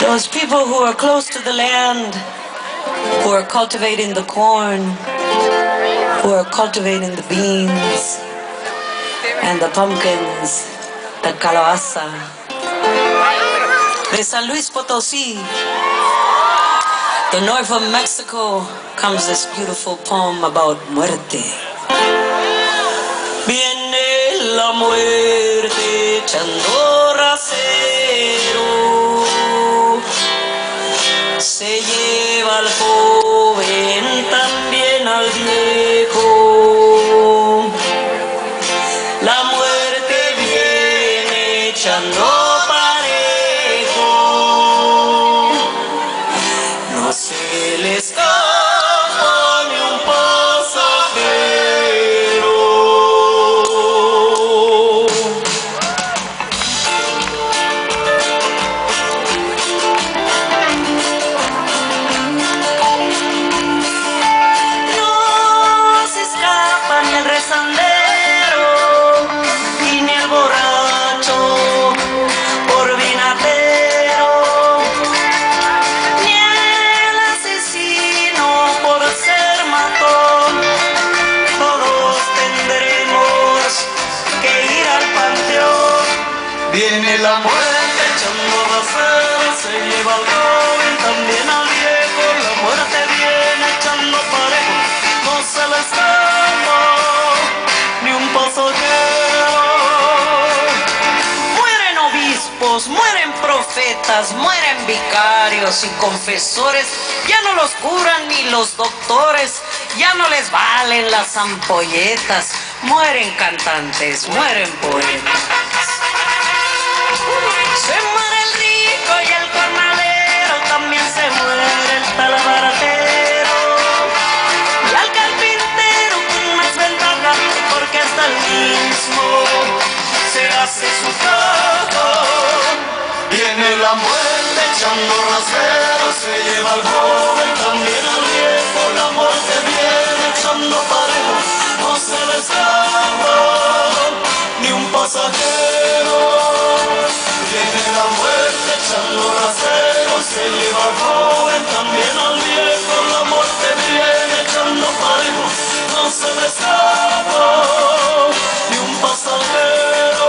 Those people who are close to the land, who are cultivating the corn, who are cultivating the beans and the pumpkins, the calabaza. De San Luis Potosí, the north of Mexico, comes this beautiful poem about muerte. Viene la muerte echando rasero, se lleva al joven, también al viejo. La muerte viene echando parejo, no se le escapa ni un pasajero. No se escapa ni el rezandero y ni el borracho por vinatero, ni el asesino por ser matón. Todos tendremos que ir al panteón. Viene la muerte echando rasero, se lleva al joven, también al viejo. La muerte viene echando parejo, no se le escapa ni un pasajero. Mueren obispos, mueren profetas, mueren vicarios y confesores. Ya no los curan ni los doctores, ya no les valen las ampolletas. Mueren cantantes, mueren poetas. Se muere el rico y el jornalero, también se muere el talabartero. Y al carpintero con más ventaja, porque hasta el mismo se hace su caja. Viene la muerte echando rasero, se lleva al joven, también al viejo. La muerte viene echando parejo, no se le escapa ni un pasajero. Viene la muerte echando rasero, se lleva al joven, también al viejo. La muerte viene echando parejo, no se le escapa ni un pasajero.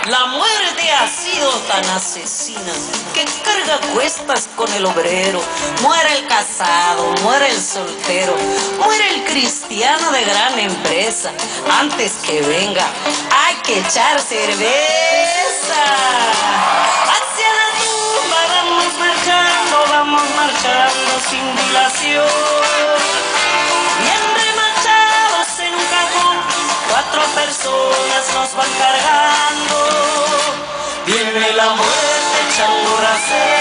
La muerte ha sido tan asesina que carga cuestas con el obrero. Muere el casado, muere el soltero, muere el cristiano de gran empresa. Antes que venga hay que echar cerveza. Hacia la tumba vamos marchando sin dilación. Bien remachados en un cajón, 4 personas nos van cargando. Viene la muerte echando rasero.